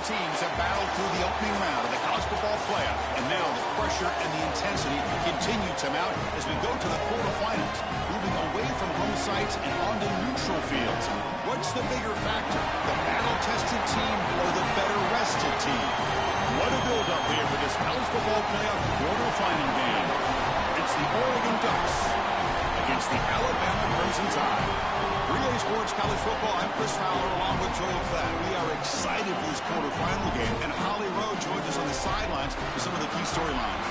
teams have battled through the opening round of the college football playoff, and now the pressure and the intensity continue to mount as we go to the quarterfinals, moving away from home sites and onto neutral fields. What's the bigger factor, the battle-tested team or the better-rested team? What a build-up here for this college football playoff quarterfinal game. It's the Oregon Ducks against the Alabama Crimson Tide. Relay Sports College Football, I'm Chris Fowler along with Joel Klatt. We are excited for this quarterfinal game, and Holly Rowe joins us on the sidelines for some of the key storylines.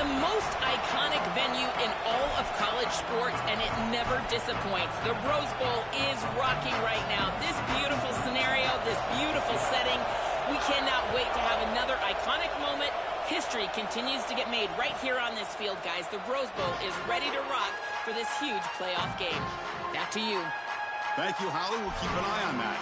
The most iconic venue in all of college sports, and it never disappoints. The Rose Bowl is rocking right now. This beautiful scenario, this beautiful setting. We cannot wait to have another iconic moment. History continues to get made right here on this field, guys. The Rose Bowl is ready to rock for this huge playoff game. Back to you. Thank you, Holly. We'll keep an eye on that.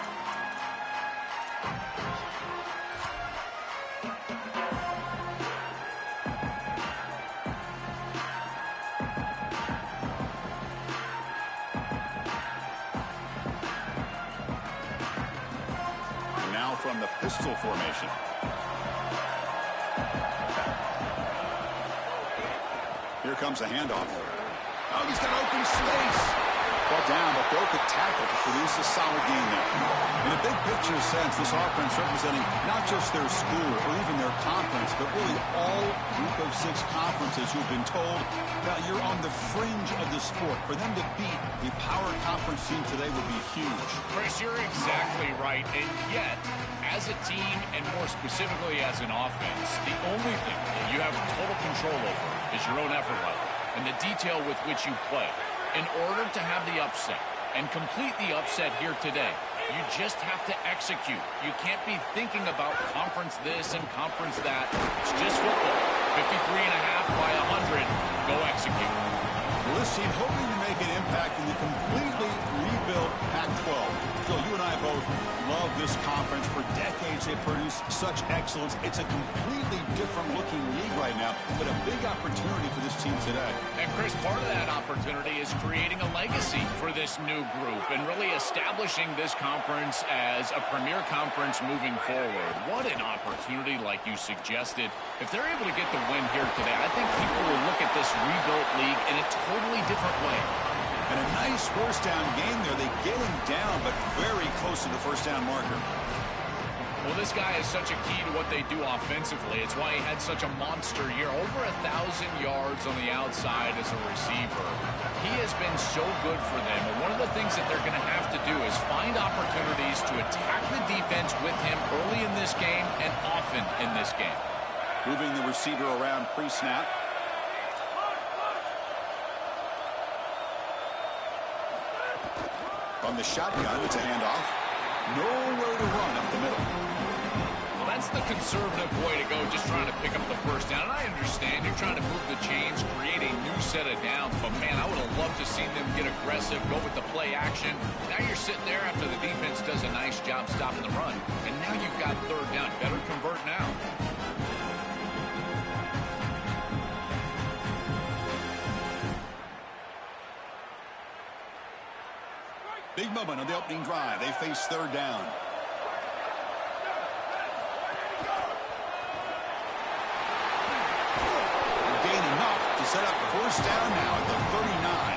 And now from the pistol formation. Here comes a handoff. Oh, he's got open space. Brought down, but broke a tackle to produce a solid gain there. In a big picture sense, this offense representing not just their school or even their conference, but really all Group of 6 conferences who've been told that you're on the fringe of the sport. For them to beat the power conference team today would be huge. Chris, you're exactly right. And yet, as a team, and more specifically as an offense, the only thing that you have total control over is your own effort level and the detail with which you play. In order to have the upset and complete the upset here today, you just have to execute. You can't be thinking about conference this and conference that. It's just football. 53.5 by 100. Go execute. Well, this team hoping to make an impact in the completely rebuilt Pac-12. Phil, you and I both love this conference. For decades, they've produced such excellence. It's a completely different-looking league right now, but a big opportunity for this team today. And, Chris, part of that opportunity is creating a legacy for this new group and really establishing this conference as a premier conference moving forward. What an opportunity, like you suggested. If they're able to get the win here today, I think people will look at this rebuilt league in a totally different way. And a nice first down game there. They get him down, but very close to the first down marker. Well, this guy is such a key to what they do offensively. It's why he had such a monster year. Over 1,000 yards on the outside as a receiver. He has been so good for them. And one of the things that they're going to have to do is find opportunities to attack the defense with him early in this game and often in this game. Moving the receiver around pre-snap. From the shotgun, it's a handoff. Nowhere to run up the middle. Well, that's the conservative way to go, just trying to pick up the first down. And I understand you're trying to move the chains, create a new set of downs. But, man, I would have loved to see them get aggressive, go with the play action. Now you're sitting there after the defense does a nice job stopping the run. And now you've got third down. Better convert now. Big moment on the opening drive. They face third down. They gain enough to set up first down now at the 39.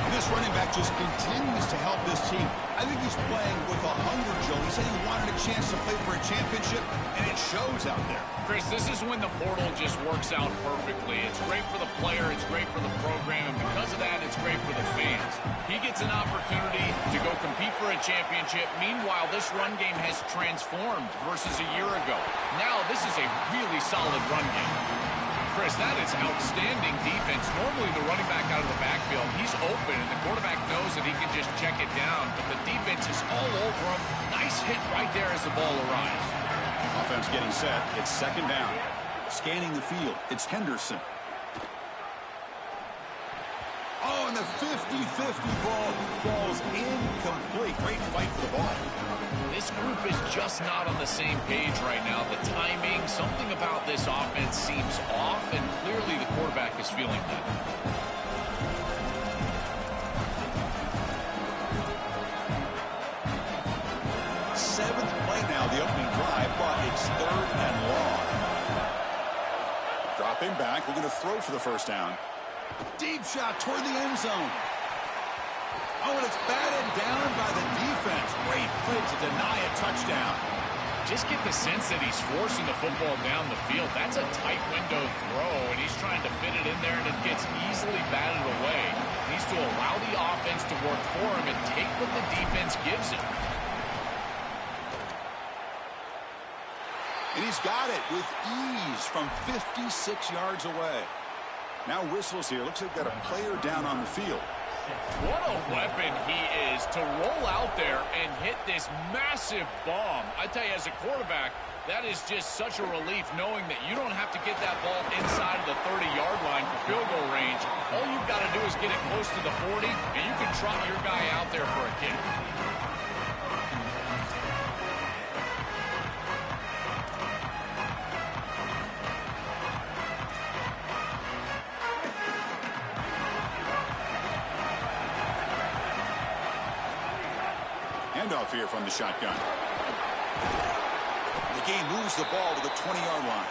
And this running back just continues to help this team. I think he's playing with a hunger, Joe. He said he wanted a chance to play for a championship, and it shows out there. Chris, this is when the portal just works out perfectly. It's great for the player, it's great for the program, and because of that, it's great for the fans. He gets an opportunity to go compete for a championship. Meanwhile, this run game has transformed versus a year ago. Now, this is a really solid run game. Chris, that is outstanding defense. Normally, the running back out of the backfield, he's open, and the quarterback knows that he can just check it down, but the defense is all over him. Nice hit right there as the ball arrives. Offense getting set. It's second down. Scanning the field. It's Henderson. Oh, and the 50-50 ball falls incomplete. Great fight for the ball. This group is just not on the same page right now. The timing, something about this offense seems off, and clearly the quarterback is feeling that. Seventh play now, the opening drive, but It's 3rd and long. Dropping back, we're going to throw for the first down. Deep shot toward the end zone. Oh, and it's batted down by the defense. Great play to deny a touchdown. Just get the sense that he's forcing the football down the field. That's a tight window throw, and he's trying to fit it in there, and it gets easily batted away. He needs to allow the offense to work for him and take what the defense gives him. And he's got it with ease from 56 yards away. Now whistles here. Looks like they've got a player down on the field. What a weapon he is to roll out there and hit this massive bomb. I tell you, as a quarterback, that is just such a relief knowing that you don't have to get that ball inside of the 30-yard line for field goal range. All you've got to do is get it close to the 40, and you can trot your guy out there for a kick. Handoff here from the shotgun. The game moves the ball to the 20-yard line.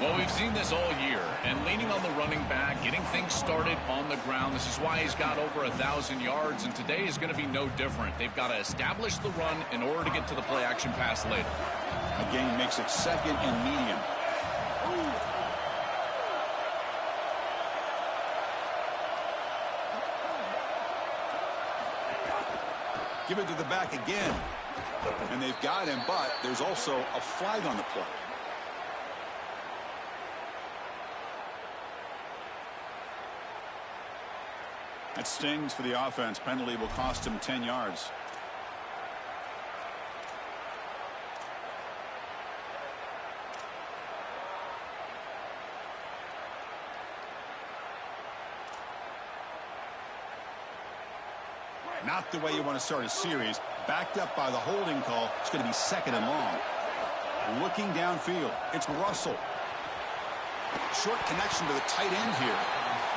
Well, we've seen this all year, and leaning on the running back, getting things started on the ground. This is why he's got over 1,000 yards, and today is going to be no different. They've got to establish the run in order to get to the play-action pass later. Again, makes it 2nd and medium. Give it to the back again. And they've got him, but there's also a flag on the play. That stings for the offense. Penalty will cost him 10 yards. Not the way you want to start a series. Backed up by the holding call. It's going to be 2nd and long. Looking downfield. It's Russell. Short connection to the tight end here.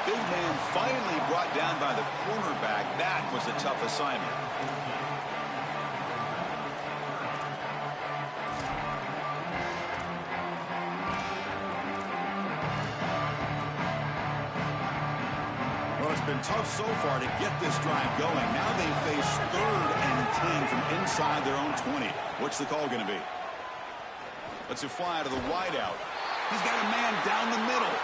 Big man finally brought down by the cornerback. That was a tough assignment. Been tough so far to get this drive going. Now they face 3rd and 10 from inside their own 20. What's the call going to be? Let's it fly to the wideout. He's got a man down the middle.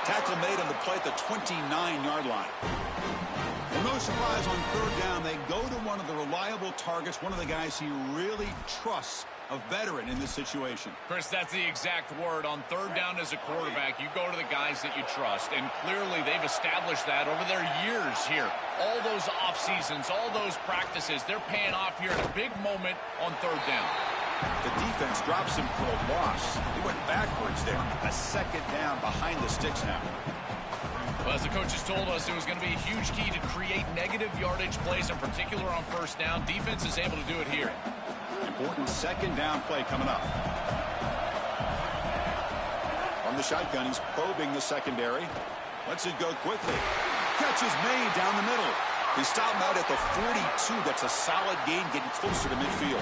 Tackle made on the play at the 29-yard line. Well, no surprise on 3rd down. They go to one of the reliable targets, one of the guys he really trusts, a veteran in this situation. Chris, that's the exact word. On 3rd down as a quarterback, you go to the guys that you trust, and clearly they've established that over their years here. All those off seasons, all those practices, they're paying off here in a big moment on 3rd down. The defense drops him for a loss. He went backwards there. A 2nd down behind the sticks now. Well, as the coaches told us, it was going to be a huge key to create negative yardage plays, in particular on 1st down. Defense is able to do it here. Important 2nd down play coming up. From the shotgun, he's probing the secondary. Lets it go quickly. Catch is made down the middle. He stopped out at the 42. That's a solid gain, getting closer to midfield.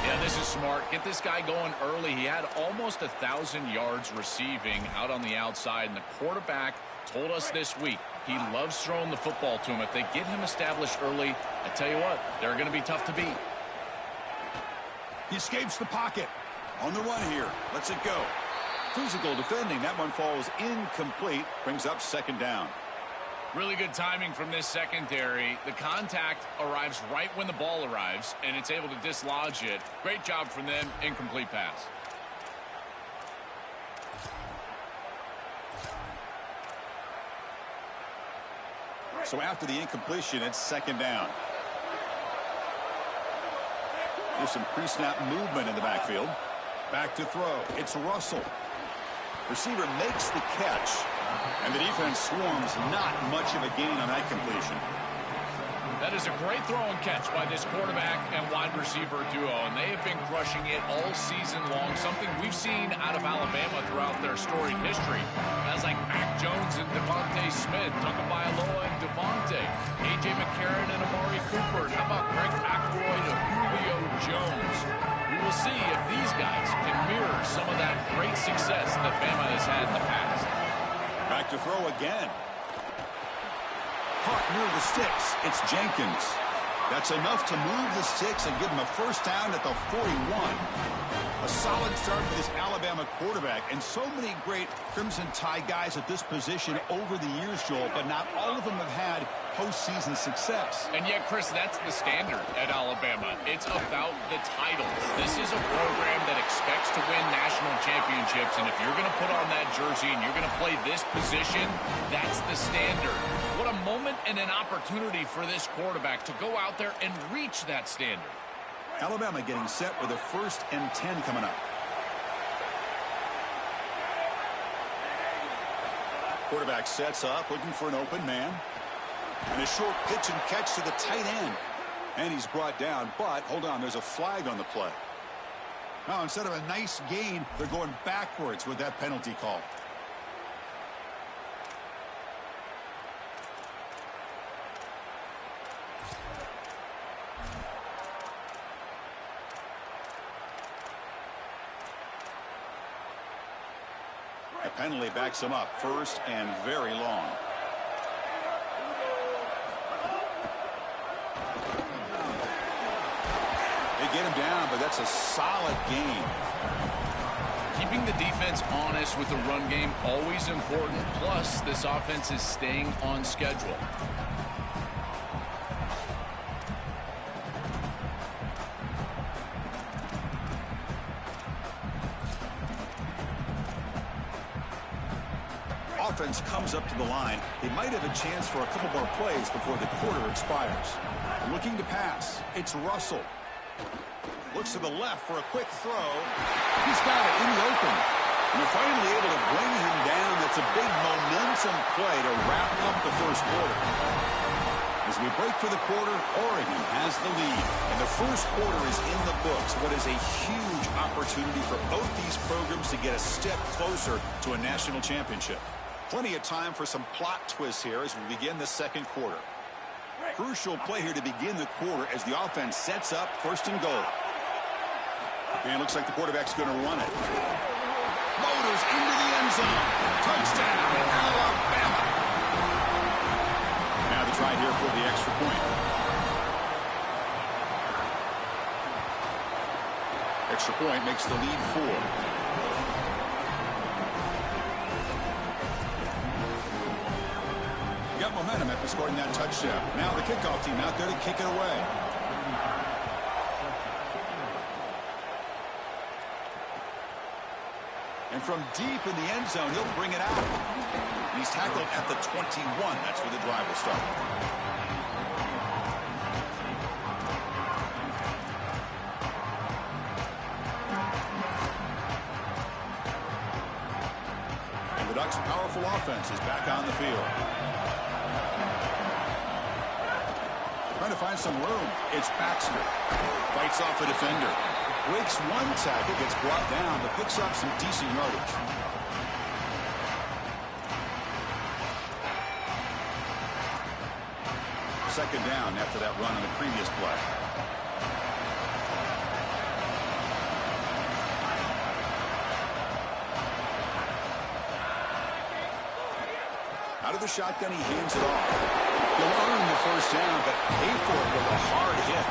Yeah, this is smart. Get this guy going early. He had almost 1,000 yards receiving out on the outside, and the quarterback told us this week he loves throwing the football to him. If they get him established early, I tell you what, they're going to be tough to beat. He escapes the pocket. On the run here. Lets it go. Physical defending. That one falls incomplete. Brings up 2nd down. Really good timing from this secondary. The contact arrives right when the ball arrives, and it's able to dislodge it. Great job from them. Incomplete pass. So after the incompletion, it's 2nd down. There's some pre-snap movement in the backfield. Back to throw. It's Russell. Receiver makes the catch. And the defense swarms. Not much of a gain on that completion. That is a great throw and catch by this quarterback and wide receiver duo, and they have been crushing it all season long, something we've seen out of Alabama throughout their storied history. Guys like Mac Jones and Devontae Smith, Tagovailoa and Devontae, A.J. McCarron and Amari Cooper. How about Greg McElroy to Julio Jones? we'll see if these guys can mirror some of that great success that Bama has had in the past. Back to throw again. Caught near the sticks. It's Jenkins. That's enough to move the sticks and give him a first down at the 41. A solid start for this Alabama quarterback, and so many great Crimson Tide guys at this position over the years, Joel, but not all of them have had postseason success. And yet, Chris, that's the standard at Alabama. It's about the titles. This is a program that expects to win national championships, and if you're going to put on that jersey and you're going to play this position, that's the standard. What a moment and an opportunity for this quarterback to go out there and reach that standard. Alabama getting set with a 1st and 10 coming up. Quarterback sets up, looking for an open man. And a short pitch and catch to the tight end. And he's brought down, but hold on, there's a flag on the play. Now, instead of a nice gain, they're going backwards with that penalty call. The penalty backs him up, 1st and very long. They get him down, but that's a solid gain. Keeping the defense honest with the run game, always important. Plus, this offense is staying on schedule. Offense comes up to the line. They might have a chance for a couple more plays before the quarter expires. Looking to pass. It's Russell. Looks to the left for a quick throw. He's got it in the open. And they're finally able to bring him down. That's a big momentum play to wrap up the first quarter. As we break for the quarter, Oregon has the lead. And the first quarter is in the books. What is a huge opportunity for both these programs to get a step closer to a national championship. Plenty of time for some plot twists here as we begin the second quarter. Crucial play here to begin the quarter as the offense sets up 1st and goal. And it looks like the quarterback's going to run it. Motors into the end zone. Touchdown, Alabama. Now the try here for the extra point. Extra point makes the lead 4. Got momentum after scoring that touchdown. Now the kickoff team out there to kick it away. And from deep in the end zone, he'll bring it out. And he's tackled at the 21. That's where the drive will start. And the Ducks' powerful offense is back on the field. Trying to find some room. It's Baxter. Fights off a defender. Breaks one tackle, gets brought down, but picks up some decent yardage. Second down after that run on the previous play. Out of the shotgun, he hands it off. He'll earn the first down, but pay for it with a hard hit.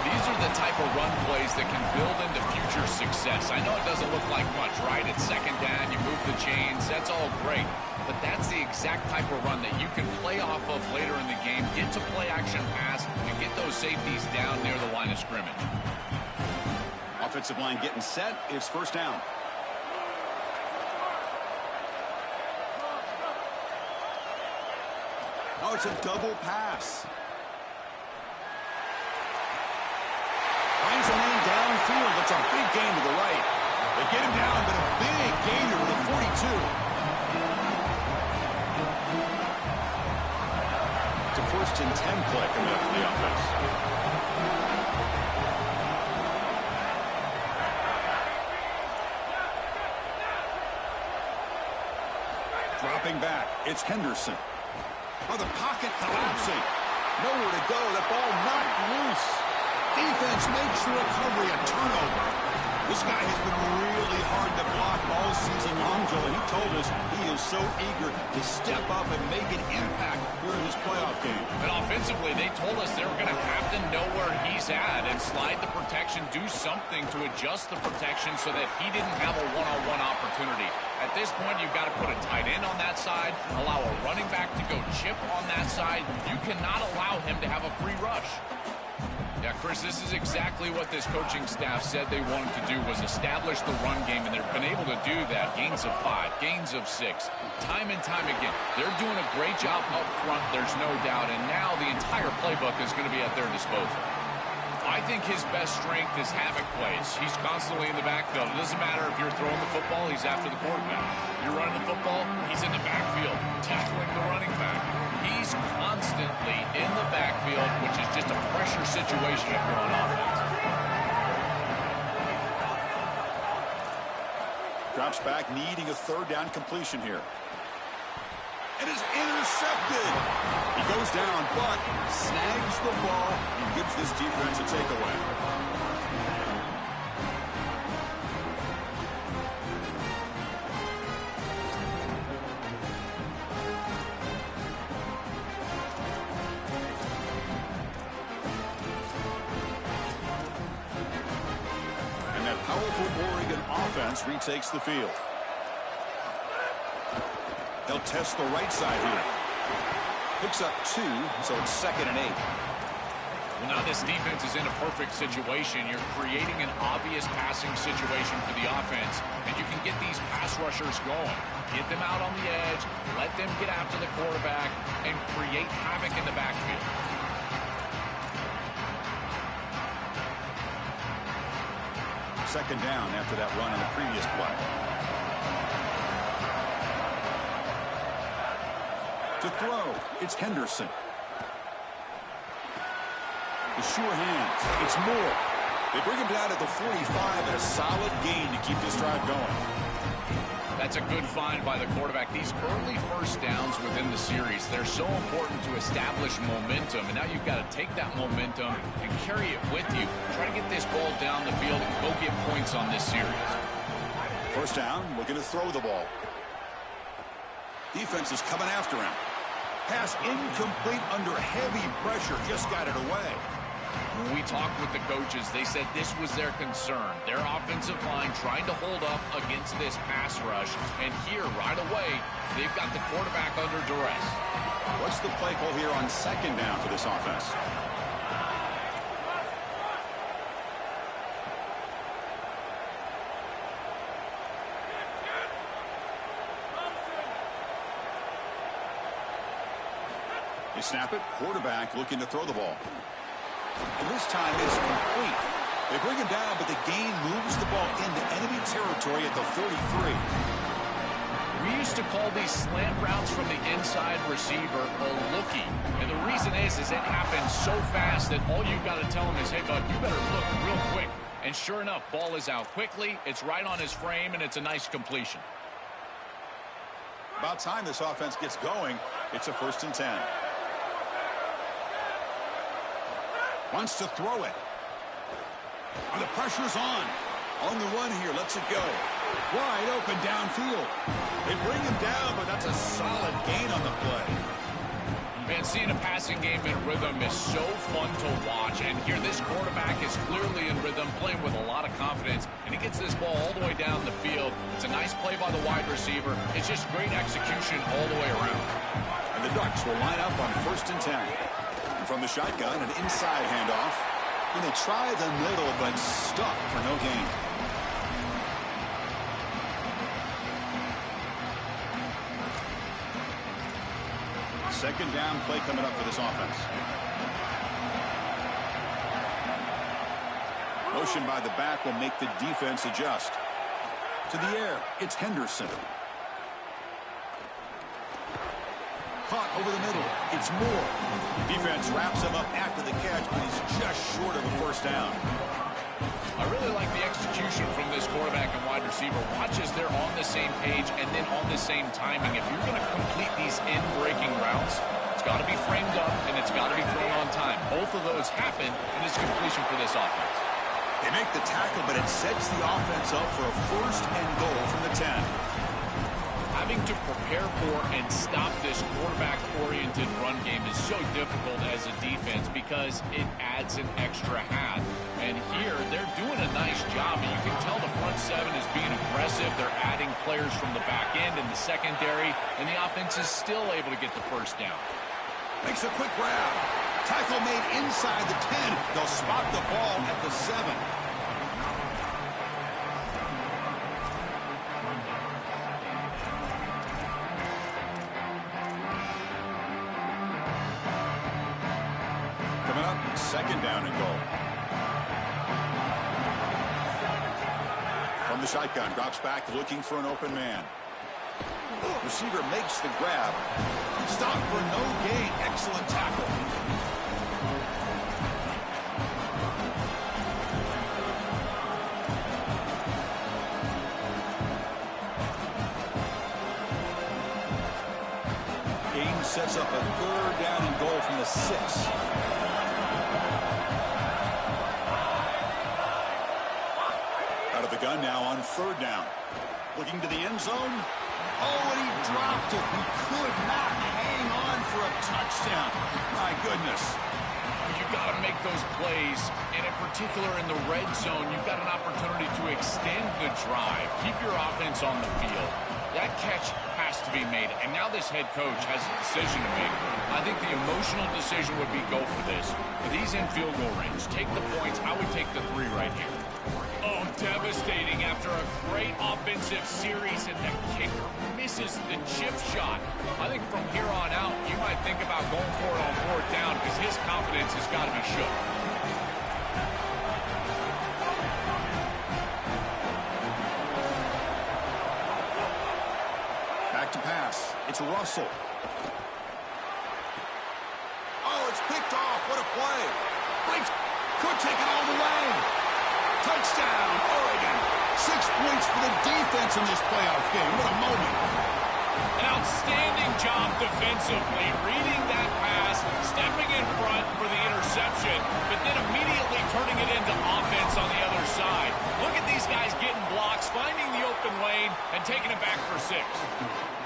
These are the type of run plays that can build into future success. I know it doesn't look like much, right? It's second down, you move the chains, that's all great. But that's the exact type of run that you can play off of later in the game, get to play action pass, and get those safeties down near the line of scrimmage. Offensive line getting set. It's first down. Oh, it's a double pass. Finds a man downfield. That's a big gain to the right. They get him down, but a big gainer to the 42. It's a 1st and 10 play coming up for the offense. Dropping back. It's Henderson. Oh, the pocket collapsing. Nowhere to go. The ball knocked loose. defense makes the recovery a turnover. This guy has been really hard to block all season long, Joe, and he told us he is so eager to step up and make an impact here in this playoff game. And offensively, they told us they were going to have to know where he's at and slide the protection, do something to adjust the protection so that he didn't have a one-on-one opportunity. At this point, you've got to put a tight end on that side, allow a running back to go chip on that side. You cannot allow him to have a free rush. Yeah, Chris, this is exactly what this coaching staff said they wanted to do, was establish the run game, and they've been able to do that. Gains of 5, gains of 6, time and time again. They're doing a great job up front, there's no doubt, and now the entire playbook is going to be at their disposal. I think his best strength is havoc plays. He's constantly in the backfield. It doesn't matter if you're throwing the football, he's after the quarterback. You're running the football, he's in the backfield, tackling the running back. He's constantly in the backfield, which is just a pressure situation if you're on offense. Drops back, needing a third down completion here. It is intercepted. He goes down, but snags the ball and gives this defense a takeaway. And that powerful Oregon offense retakes the field. They'll test the right side here. Picks up 2, so it's 2nd and 8. Well, now this defense is in a perfect situation. You're creating an obvious passing situation for the offense, and you can get these pass rushers going. Get them out on the edge, let them get after the quarterback, and create havoc in the backfield. Second down after that run on the previous play. To throw, it's Henderson. The sure hands, it's Moore. They bring him down at the 45 and a solid gain to keep this drive going. That's a good find by the quarterback. These early first downs within the series, they're so important to establish momentum. And now you've got to take that momentum and carry it with you. Try to get this ball down the field and go get points on this series. First down, looking to throw the ball. Defense is coming after him. Pass incomplete under heavy pressure. Just got it away. When we talked with the coaches, they said this was their concern. Their offensive line trying to hold up against this pass rush. And here, right away, they've got the quarterback under duress. What's the play call here on second down for this offense? They snap it. Quarterback looking to throw the ball. And this time it's complete. They bring him down, but the gain moves the ball into enemy territory at the 33. We used to call these slant routes from the inside receiver a lookie. And the reason is it happens so fast that all you've got to tell him is, hey, bud, you better look real quick. And sure enough, ball is out quickly. It's right on his frame, and it's a nice completion. About time this offense gets going. It's a 1st and 10. Wants to throw it. And the pressure's on. On the run here, lets it go. Wide open downfield. They bring him down, but that's a solid gain on the play. Man, seeing a passing game in rhythm is so fun to watch. And here, this quarterback is clearly in rhythm, playing with a lot of confidence. And he gets this ball all the way down the field. It's a nice play by the wide receiver. It's just great execution all the way around. And the Ducks will line up on 1st and 10. And from the shotgun, an inside handoff. And they try the middle, but stuck for no gain. Second down play coming up for this offense. Motion by the back will make the defense adjust. To the air, it's Henderson. Caught over the middle, it's Moore. Defense wraps him up after the catch, but he's just short of a first down. I really like the execution from this quarterback and wide receiver. Watch as they're on the same page and then on the same timing. If you're going to complete these in-breaking routes, it's got to be framed up and it's got to be thrown on time. Both of those happen, and it's completion for this offense. They make the tackle, but it sets the offense up for a first and goal from the 10. Having to prepare for and stop this quarterback-oriented run game is so difficult as a defense because it adds an extra hat. And here, they're doing a nice job. And you can tell the front seven is being aggressive. They're adding players from the back end and the secondary, and the offense is still able to get the first down. Makes a quick grab. Tackle made inside the 10. They'll spot the ball at the 7. Coming up, second down and goal. From the shotgun, drops back looking for an open man. Receiver makes the grab. Stop for no gain. Excellent tackle. Game sets up a third down and goal from the 6. Out of the gun now on third down. Looking to the end zone. Oh, and he dropped it. He could not hang on for a touchdown. My goodness. You've got to make those plays, and in particular in the red zone, you've got an opportunity to extend the drive. Keep your offense on the field. That catch has to be made, and now this head coach has a decision to make. I think the emotional decision would be go for this. But he's in field goal range. Take the points. I would take the 3 right here. Oh, devastating after a great offensive series, and the kicker misses the chip shot. I think from here on out, you might think about going for it on fourth down because his confidence has got to be shook. Back to pass. It's Russell. Oh, it's picked off. What a play. Breaks. Could take it all the way. Touchdown, Oregon. 6 points for the defense in this playoff game. What a moment. An outstanding job defensively, reading that pass, stepping in front for the interception, but then immediately turning it into offense on the other side. Look at these guys getting blocks, finding the open lane, and taking it back for 6.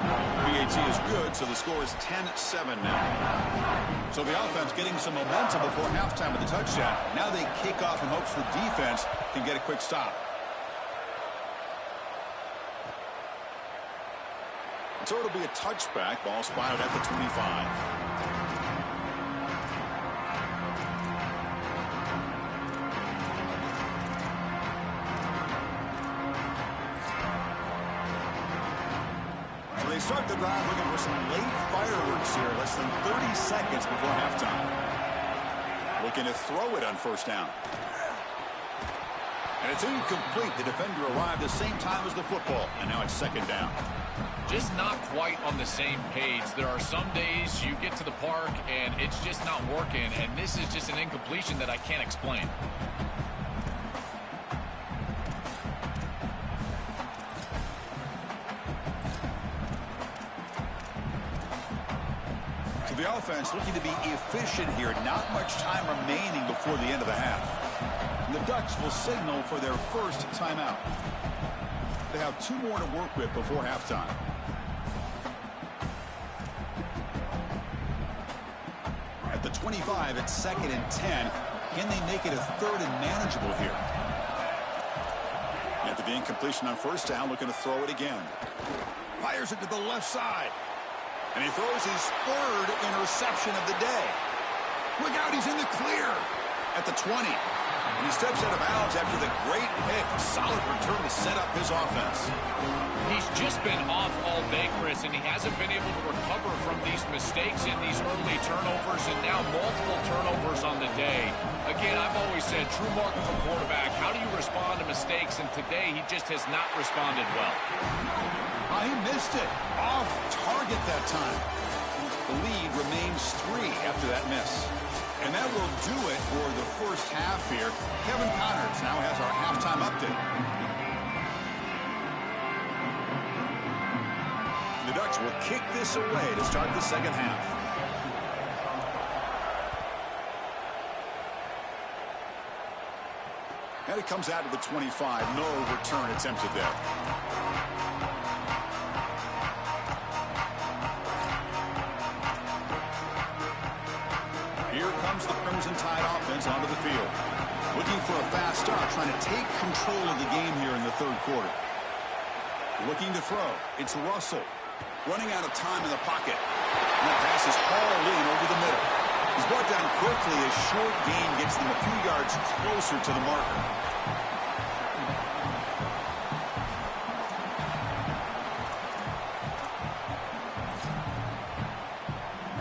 BAT is good, so the score is 10-7 now. So the offense getting some momentum before halftime with the touchdown. Now they kick off in hopes the defense can get a quick stop. So it'll be a touchback. Ball spotted at the 25. So they start the drive looking for some late fireworks here. Less than 30 seconds before halftime. Looking to throw it on first down. And it's incomplete. The defender arrived the same time as the football. And now it's second down. Just not quite on the same page. There are some days you get to the park and it's just not working. And this is just an incompletion that I can't explain. So the offense looking to be efficient here. Not much time remaining before the end of the half. And the Ducks will signal for their first timeout. They have 2 more to work with before halftime. At the 25, it's second and 10. Can they make it a third and manageable here? After the incompletion on first down, looking to throw it again. Fires it to the left side. And he throws his 3rd interception of the day. Look out, he's in the clear at the 20. And he steps out of bounds after the great pick. Solid return to set up his offense. He's just been off all day, Chris, and he hasn't been able to recover from these mistakes in these early turnovers and now multiple turnovers on the day. Again, I've always said, true mark of a quarterback, how do you respond to mistakes? And today, he just has not responded well. He missed it. Off target that time. The lead remains 3 after that miss. And that will do it for the first half here. Kevin Connors now has our halftime update. The Ducks will kick this away to start the second half. And it comes out to the 25. No return attempted there. Here comes the Crimson Tide offense onto the field. Looking for a fast start, trying to take control of the game here in the third quarter. Looking to throw. It's Russell. Running out of time in the pocket. And that pass is hauled in over the middle. He's brought down quickly as short gain gets them a few yards closer to the marker.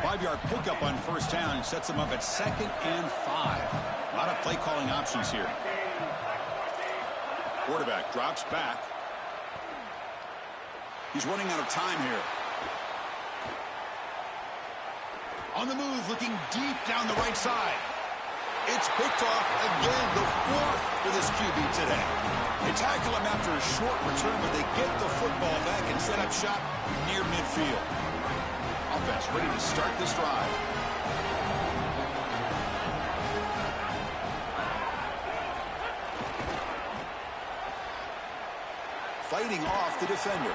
Five-yard pickup on first down sets them up at 2nd and 5. A lot of play calling options here. Quarterback drops back. He's running out of time here. On the move, looking deep down the right side. It's picked off again, the 4th for this QB today. They tackle him after a short return, but they get the football back and set up shop near midfield. Offense ready to start this drive. Fighting off the defender.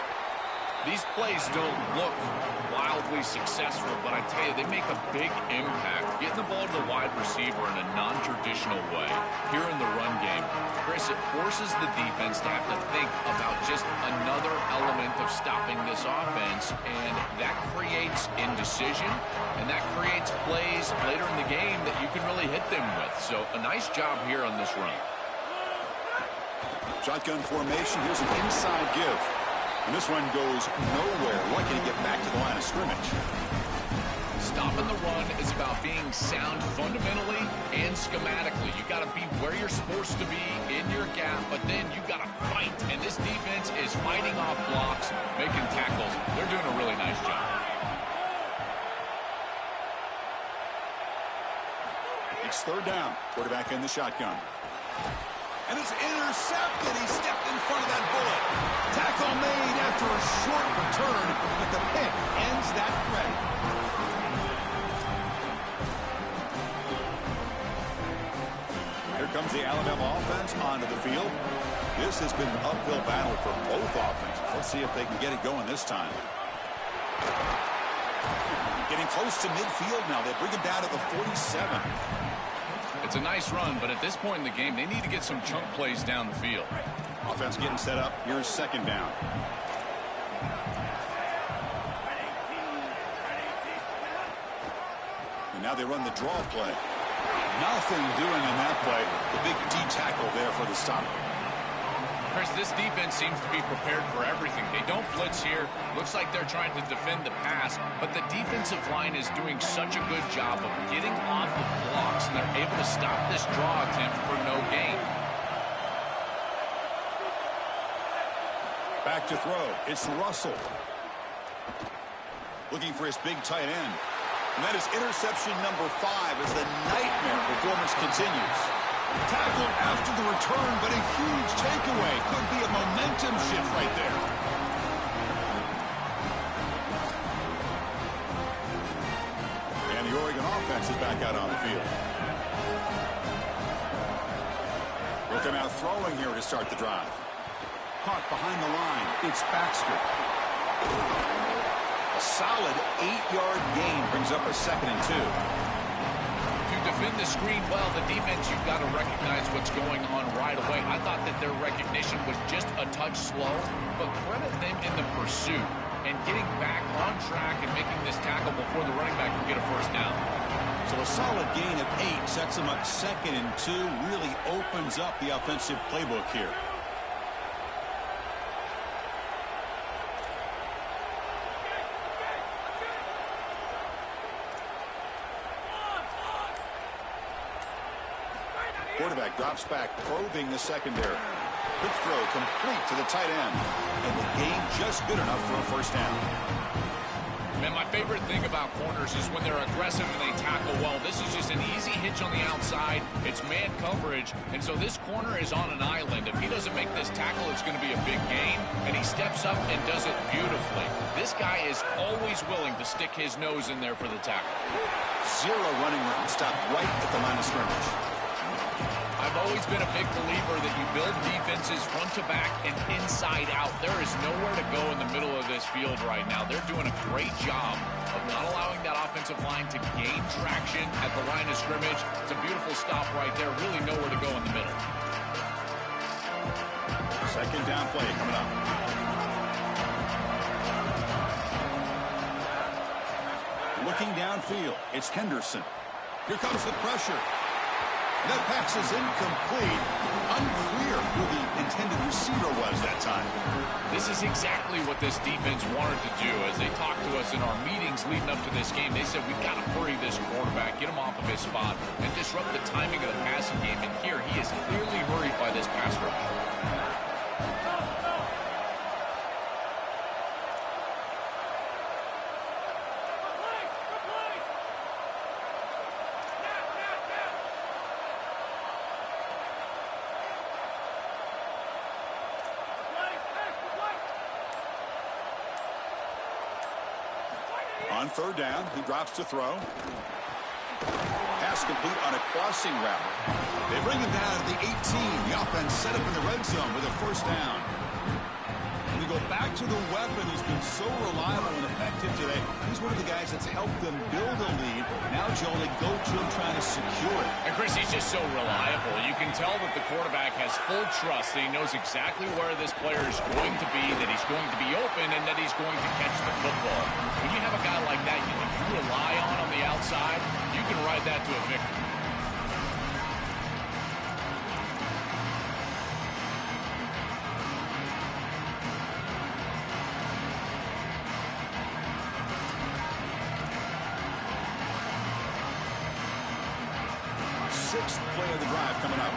These plays don't look wildly successful, but I tell you, they make a big impact. Getting the ball to the wide receiver in a non-traditional way here in the run game. Chris, it forces the defense to have to think about just another element of stopping this offense, and that creates indecision, and that creates plays later in the game that you can really hit them with. So a nice job here on this run. Shotgun formation. Here's an inside give. And this one goes nowhere. Lucky to get back to the line of scrimmage. Stopping the run is about being sound fundamentally and schematically. You got to be where you're supposed to be in your gap, but then you got to fight. And this defense is fighting off blocks, making tackles. They're doing a really nice job. It's third down. Quarterback in the shotgun. And it's intercepted. He stepped in front of that bullet. Tackle made after a short return, but the pick ends that threat. Here comes the Alabama offense onto the field. This has been an uphill battle for both offenses. Let's see if they can get it going this time. Getting close to midfield now. They bring him down to the 47. It's a nice run, but at this point in the game, they need to get some chunk plays down the field. Offense getting set up. Here's second down. And now they run the draw play. Nothing doing in that play. The big D tackle there for the stop. Chris, this defense seems to be prepared for everything. They don't blitz here. Looks like they're trying to defend the pass, but the defensive line is doing such a good job of getting off of blocks, and they're able to stop this draw attempt for no gain. Back to throw. It's Russell. Looking for his big tight end. And that is interception number 5 as the nightmare performance continues. Tackled after the return, but a huge takeaway. Could be a momentum shift right there. And the Oregon offense is back out on the field. They'll come out throwing here to start the drive. Caught behind the line. It's Baxter. A solid 8-yard gain brings up a 2nd and 2. Defend the screen well. The defense, you've got to recognize what's going on right away. I thought that their recognition was just a touch slow, but credit them in the pursuit and getting back on track and making this tackle before the running back can get a first down. So a solid gain of 8 sets them up 2nd and 2, really opens up the offensive playbook here. Quarterback drops back, probing the secondary. Quick throw complete to the tight end. And the gain just good enough for a first down. Man, my favorite thing about corners is when they're aggressive and they tackle well. This is just an easy hitch on the outside. It's man coverage, and so this corner is on an island. If he doesn't make this tackle, it's going to be a big gain, and he steps up and does it beautifully. This guy is always willing to stick his nose in there for the tackle. 0 running room, stopped right at the line of scrimmage. I I've always been a big believer that you build defenses front to back and inside out. There is nowhere to go in the middle of this field right now. They're doing a great job of not allowing that offensive line to gain traction at the line of scrimmage. It's a beautiful stop right there. Really nowhere to go in the middle. Second down play coming up. Looking downfield, it's Henderson. Here comes the pressure. That pass is incomplete. Unclear who the intended receiver was that time. This is exactly what this defense wanted to do. As they talked to us in our meetings leading up to this game, they said, we've got to hurry this quarterback, get him off of his spot, and disrupt the timing of the passing game. And here, he is clearly hurried by this pass rush. On third down, he drops to throw. Pass complete on a crossing route. They bring him down to the 18. The offense set up in the red zone with a first down. We go back to the weapon who's been so reliable and effective today. He's one of the guys that's helped them build a lead. Now, Joe, they go to him trying to secure it. And, Chris, he's just so reliable. You can tell that the quarterback has full trust that he knows exactly where this player is going to be, that he's going to be open, and that he's going to catch the football. When you have a guy like that you rely on the outside, you can ride that to a victory. Sixth play of the drive coming up.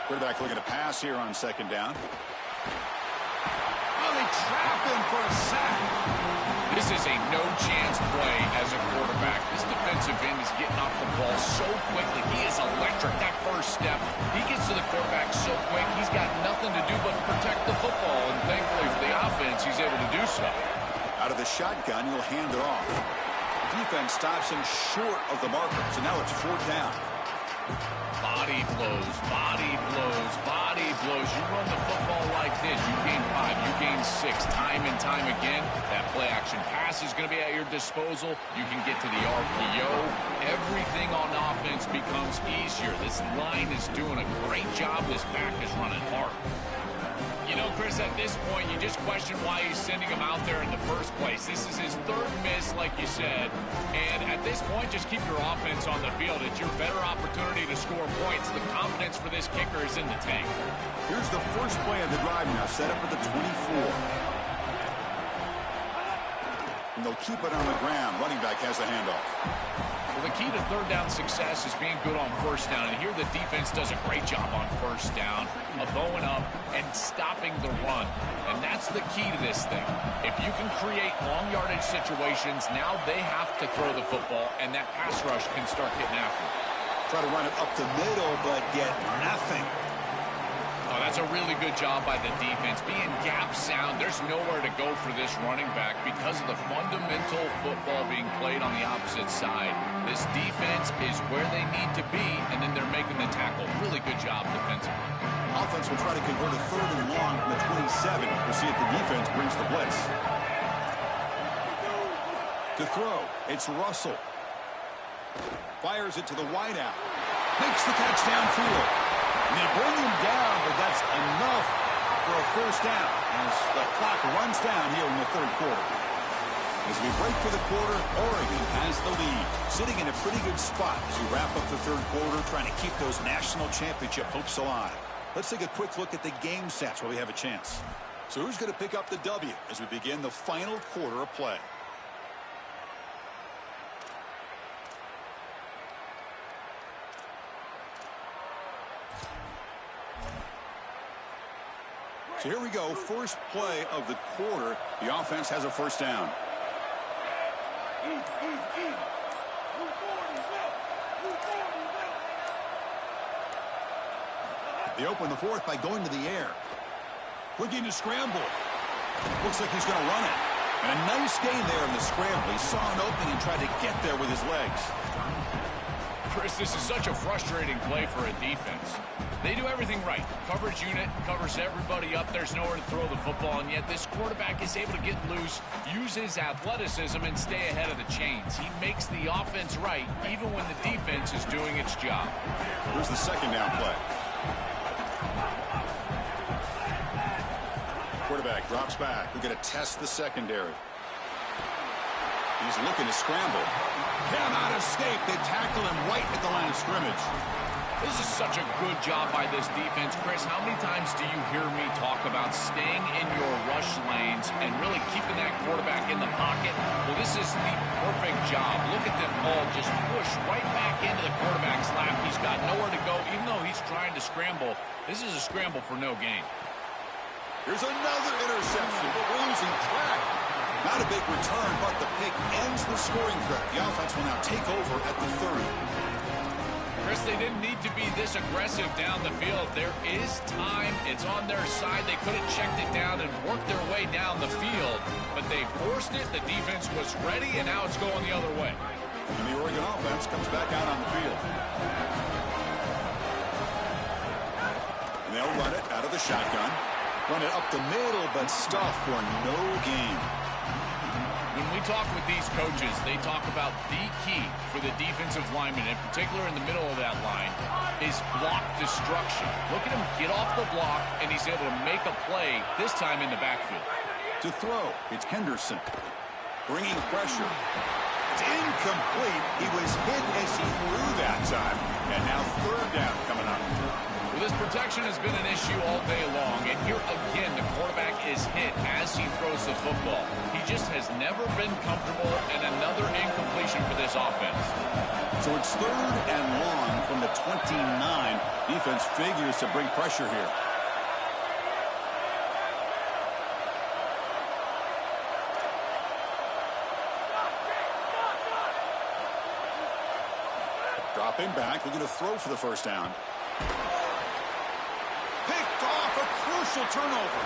Quarterback looking to pass here on second down. Oh, they trap him for a sack. This is a no-chance play as a quarterback. This defensive end is getting off the ball so quickly. He is electric. That first step, he gets to the quarterback so quick, he's got nothing to do but protect the football. And thankfully for the offense, he's able to do so. Out of the shotgun, he'll hand it off. Defense stops him short of the marker, so now it's fourth down. Body blows, body blows, body blows. You run the football like this, you gain 5, you gain 6, time and time again. That play action pass is going to be at your disposal. You can get to the RPO. Everything on offense becomes easier. This line is doing a great job. This back is running hard. You know, Chris, at this point, you just question why he's sending him out there in the first place. This is his third miss, like you said. And at this point, just keep your offense on the field. It's your better opportunity to score points. The confidence for this kicker is in the tank. Here's the first play of the drive now, set up at the 24. And they'll keep it on the ground. Running back has the handoff. Well, the key to third down success is being good on first down. And here the defense does a great job on first down of bowing up and stopping the run. And that's the key to this thing. If you can create long yardage situations, now they have to throw the football, and that pass rush can start getting after it. Try to run it up the middle, but get nothing. Oh, that's a really good job by the defense. Being gap sound, there's nowhere to go for this running back because of the fundamental football being played on the opposite side. This defense is where they need to be, and then they're making the tackle. Really good job defensively. Offense will try to convert a third and long from the 27. We'll see if the defense brings the blitz. To throw, it's Russell. Fires it to the wideout. Makes the catch downfield. And they bring him down, but that's enough for a first down as the clock runs down here in the third quarter. As we break for the quarter, Oregon has the lead, sitting in a pretty good spot as we wrap up the third quarter, trying to keep those national championship hopes alive. Let's take a quick look at the game stats while we have a chance. So who's going to pick up the W as we begin the final quarter of play? So here we go, first play of the quarter. The offense has a first down. They open the fourth by going to the air. Looking to scramble. Looks like he's going to run it. And a nice gain there in the scramble. He saw an opening and tried to get there with his legs. Chris, this is such a frustrating play for a defense. They do everything right. Coverage unit covers everybody up. There's nowhere to throw the football, and yet this quarterback is able to get loose, use his athleticism, and stay ahead of the chains. He makes the offense right, even when the defense is doing its job. Here's the second down play. Quarterback drops back. We're going to test the secondary. He's looking to scramble. Cannot escape. They tackle him right at the line of scrimmage. This is such a good job by this defense. Chris, how many times do you hear me talk about staying in your rush lanes and really keeping that quarterback in the pocket? Well, this is the perfect job. Look at them all just push right back into the quarterback's lap. He's got nowhere to go. Even though he's trying to scramble, this is a scramble for no gain. Here's another interception, but we're losing track. Not a big return, but the pick ends the scoring threat. The offense will now take over at the 30. Chris, they didn't need to be this aggressive down the field. There is time. It's on their side. They could have checked it down and worked their way down the field, but they forced it. The defense was ready, and now it's going the other way. And the Oregon offense comes back out on the field. And they'll run it out of the shotgun. Run it up the middle, but stuff for no gain. When we talk with these coaches, they talk about the key for the defensive lineman, in particular in the middle of that line, is block destruction. Look at him get off the block, and he's able to make a play, this time in the backfield. To throw, it's Henderson. Bringing pressure. It's incomplete. He was hit as he threw that time. And now third down coming up. Well, this protection has been an issue all day long, and here again the quarterback is hit as he throws the football. He just has never been comfortable, and another incompletion for this offense. So it's third and long from the 29. Defense figures to bring pressure here. Dropping back, looking to throw for the first down. Picked off, a crucial turnover.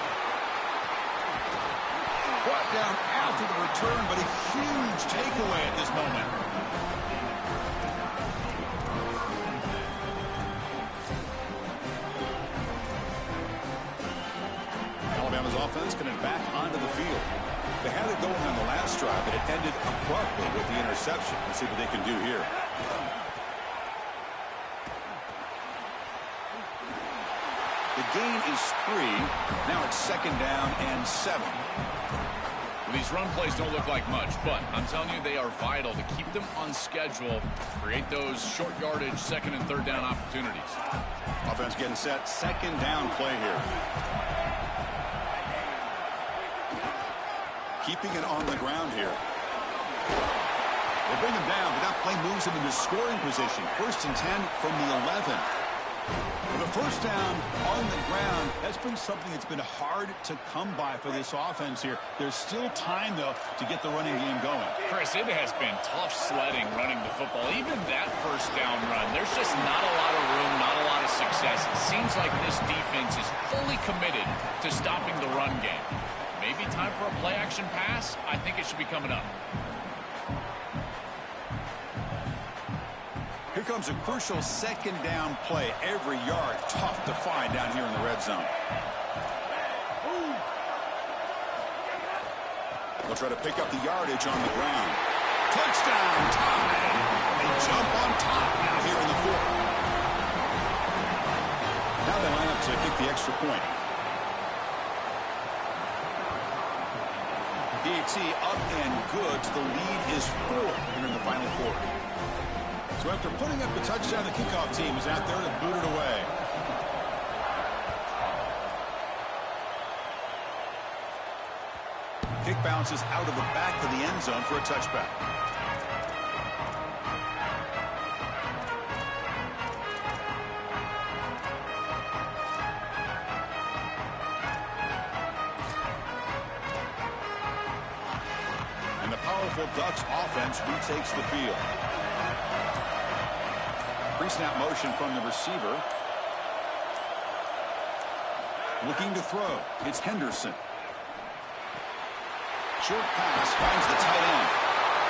Brought down after the return, but a huge takeaway at this moment. Alabama's offense coming back onto the field. They had it going on the last drive, but it ended abruptly with the interception. Let's see what they can do here. The gain is 3. Now it's second down and 7. Well, these run plays don't look like much, but I'm telling you, they are vital to keep them on schedule, create those short yardage second and third down opportunities. Offense getting set. Second down play here. Keeping it on the ground here. They bring him down, but that play moves him into scoring position. First and 10 from the 11. The first down on the ground, that's been something that's been hard to come by for this offense here. There's still time, though, to get the running game going. Chris, it has been tough sledding running the football. Even that first down run, there's just not a lot of room, not a lot of success. It seems like this defense is fully committed to stopping the run game. Maybe time for a play-action pass? I think it should be coming up. Here comes a crucial second down play. Every yard tough to find down here in the red zone. They'll try to pick up the yardage on the ground. Touchdown time. They jump on top now here in the fourth. Now they line up to kick the extra point. DT up and good. The lead is 4 here in the final quarter. So after putting up the touchdown, the kickoff team is out there to boot it away. Kick bounces out of the back of the end zone for a touchback. And the powerful Ducks offense retakes the field. Pre-snap motion from the receiver. Looking to throw. It's Henderson. Short pass finds the tight end.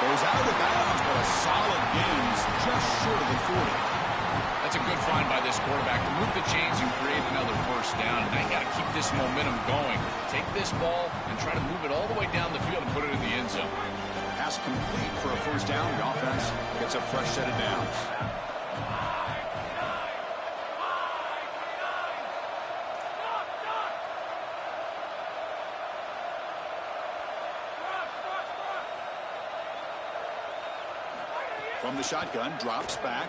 Goes out of bounds, but a solid gain just short of the 40. That's a good find by this quarterback to move the chains and create another first down. And I got to keep this momentum going. Take this ball and try to move it all the way down the field and put it in the end zone. Pass complete for a first down. The offense gets a fresh set of downs. From the shotgun, drops back.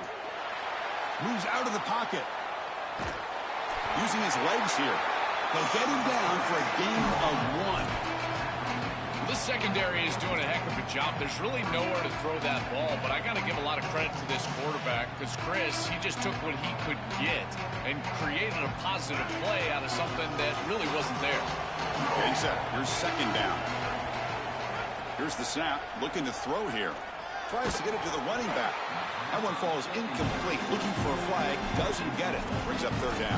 Moves out of the pocket. Using his legs here. They'll get him down for a gain of 1. This secondary is doing a heck of a job. There's really nowhere to throw that ball, but I got to give a lot of credit to this quarterback because Chris, he just took what he could get and created a positive play out of something that really wasn't there. Getting set. Here's second down. Here's the snap. Looking to throw here. Tries to get it to the running back. That one falls incomplete. Looking for a flag. Doesn't get it. Brings up third down.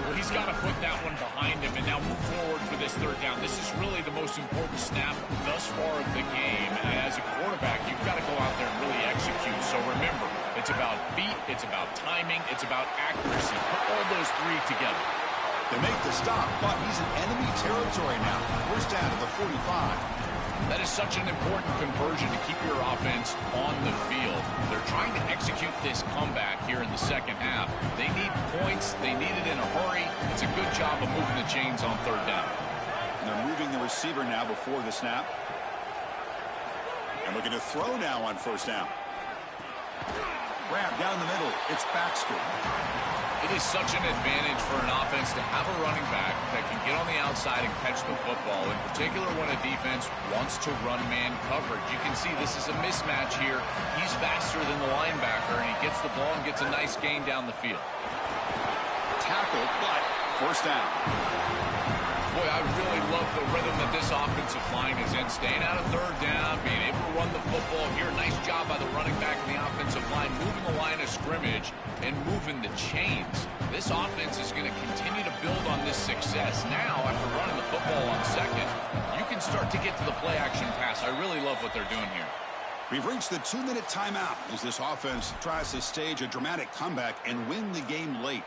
Well, he's got to put that one behind him and now move forward for this third down. This is really the most important snap thus far of the game. And as a quarterback, you've got to go out there and really execute. So remember, it's about feet, it's about timing, it's about accuracy. Put all those three together. They make the stop, but he's in enemy territory now. First down to the 45. That is such an important conversion to keep your offense on the field. They're trying to execute this comeback here in the second half. They need points. They need it in a hurry. It's a good job of moving the chains on third down. And they're moving the receiver now before the snap. And looking to throw now on first down. Grab down the middle. It's Baxter. It is such an advantage for an offense to have a running back that can get on the outside and catch the football, in particular when a defense wants to run man coverage. You can see this is a mismatch here. He's faster than the linebacker, and he gets the ball and gets a nice gain down the field. Tackle, but first down. Boy, I really love the rhythm that this offensive line is in. Staying out of third down, being able to run the football here. Nice job by the running back and the offensive line, moving the line of scrimmage and moving the chains. This offense is going to continue to build on this success. Now, after running the football on second, you can start to get to the play-action pass. I really love what they're doing here. We've reached the 2-minute timeout as this offense tries to stage a dramatic comeback and win the game late.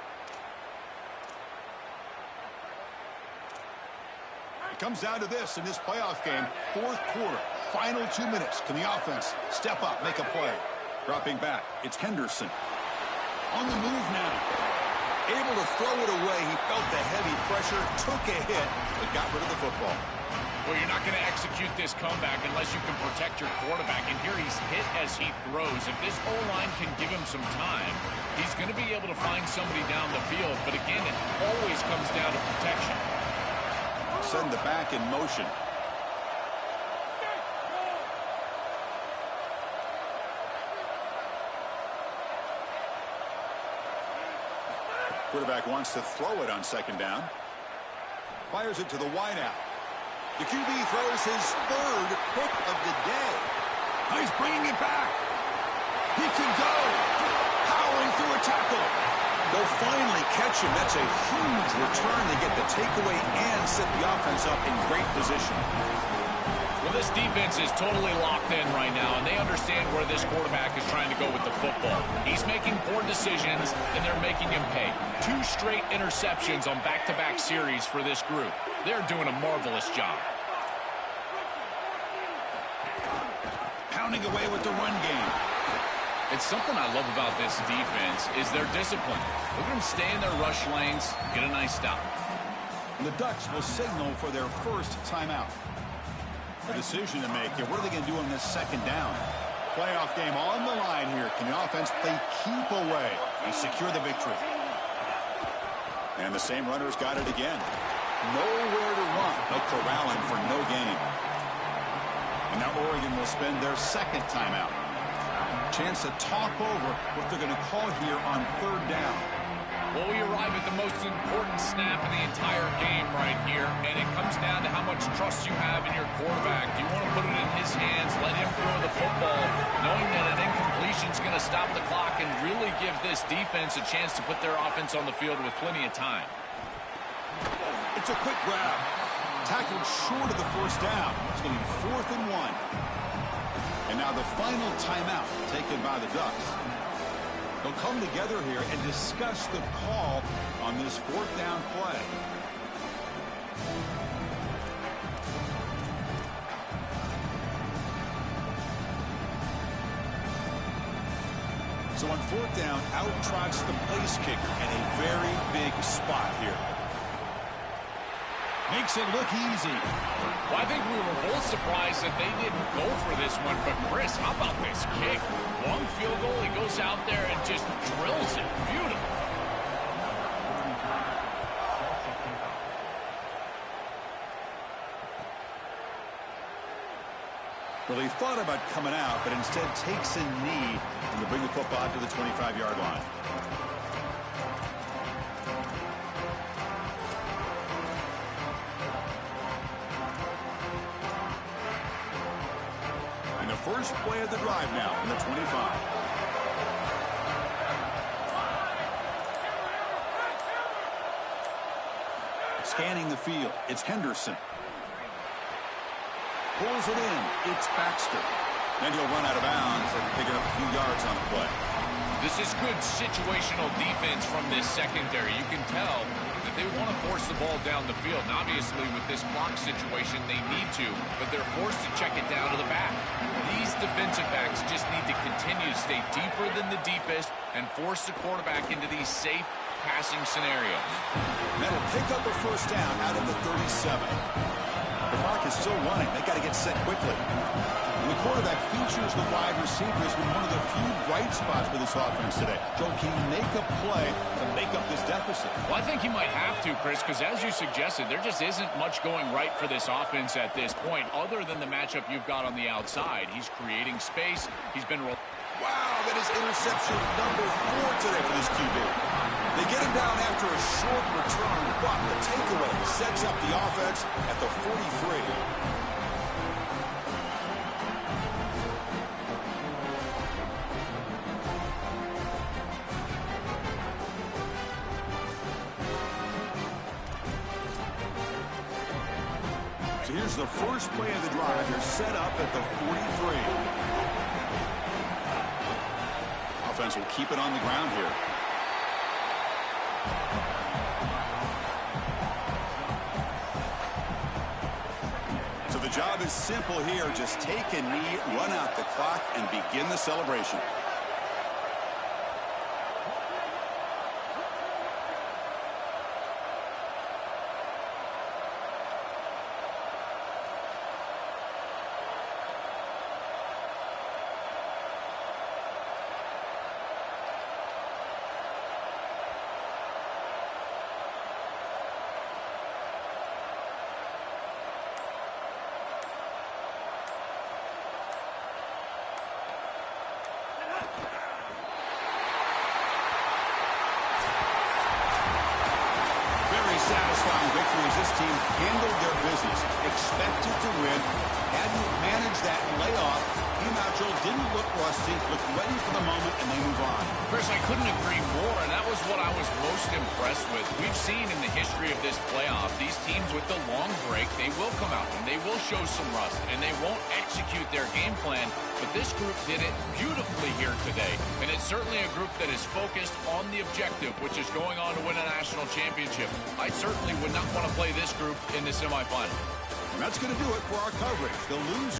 It comes down to this in this playoff game. Fourth quarter, final 2 minutes. Can the offense step up, make a play? Dropping back, it's Henderson. On the move now. Able to throw it away. He felt the heavy pressure, took a hit, but got rid of the football. Well, you're not going to execute this comeback unless you can protect your quarterback. And here he's hit as he throws. If this O-line can give him some time, he's going to be able to find somebody down the field. But again, it always comes down to protection. Send the back in motion. Quarterback wants to throw it on second down. Fires it to the wideout. The QB throws his third pick of the day. Now he's bringing it back. He can go. Powering through a tackle. They'll finally catch him. That's a huge return. They get the takeaway and set the offense up in great position. Well, this defense is totally locked in right now, and they understand where this quarterback is trying to go with the football. He's making poor decisions, and they're making him pay. 2 straight interceptions on back-to-back series for this group. They're doing a marvelous job. Pounding away with the run game. It's something I love about this defense is their discipline. Look at them stay in their rush lanes, get a nice stop. And the Ducks will signal for their first timeout. A decision to make here. What are they going to do on this second down? Playoff game on the line here. Can the offense play keep away and secure the victory? And the same runner's got it again. Nowhere to run. No corralling for no gain. And now Oregon will spend their second timeout. Chance to talk over what they're going to call here on third down. Well, we arrive at the most important snap in the entire game right here, and it comes down to how much trust you have in your quarterback. Do you want to put it in his hands, let him throw the football, knowing that an incompletion is going to stop the clock and really give this defense a chance to put their offense on the field with plenty of time? It's a quick grab. tackled short of the first down. It's going to be 4th and 1. And now the final timeout taken by the Ducks. They'll come together here and discuss the call on this 4th down play. So on 4th down, out trots the place kicker in a very big spot here. Makes it look easy. Well, I think we were both surprised that they didn't go for this one. But, Chris, how about this kick? Long field goal, he goes out there and just drills it. Beautiful. Well, he thought about coming out, but instead takes a knee and to bring the football to the 25-yard line. And the first play of the drive now from the 25. Scanning the field, it's Henderson. Pulls it in. It's Baxter. Then he'll run out of bounds and pick it up a few yards on the play. This is good situational defense from this secondary. You can tell that they want to force the ball down the field. And obviously, with this clock situation, they need to, but they're forced to check it down to the back. These defensive backs just need to continue to stay deeper than the deepest and force the quarterback into these safe passing scenarios. That'll pick up a first down out of the 37. The clock is still running. They got to get set quickly. And the quarterback features the wide receiver has been one of the few bright spots for this offense today. Joe, can he make a play to make up this deficit? Well, I think he might have to, Chris, because as you suggested, there just isn't much going right for this offense at this point, other than the matchup you've got on the outside. He's creating space. He's been rolling. Wow, that is interception number 4 today for this QB. They get him down after a short return, but the takeaway sets up the offense at the 43. So here's the first play of the drive. They're set up at the 43. Offense will keep it on the ground here. So the job is simple here. Just take a knee, run out the clock, and begin the celebration. Satisfying victory as this team handled their business, expected to win, hadn't managed that layoff. Came out, Joel, didn't look rusty, looked ready for the moment, and they move on. Chris, I couldn't agree more, and that was what I was most impressed with. We've seen in the history of this playoff, these teams with the long break, they will come out and they will show some rust, and they won't execute their game plan, but this group did it beautifully here today, and it's certainly a group that is focused on the objective, which is going on to win a national championship. I certainly would not want to play this group in the semifinal. And that's going to do it for our coverage. The loser.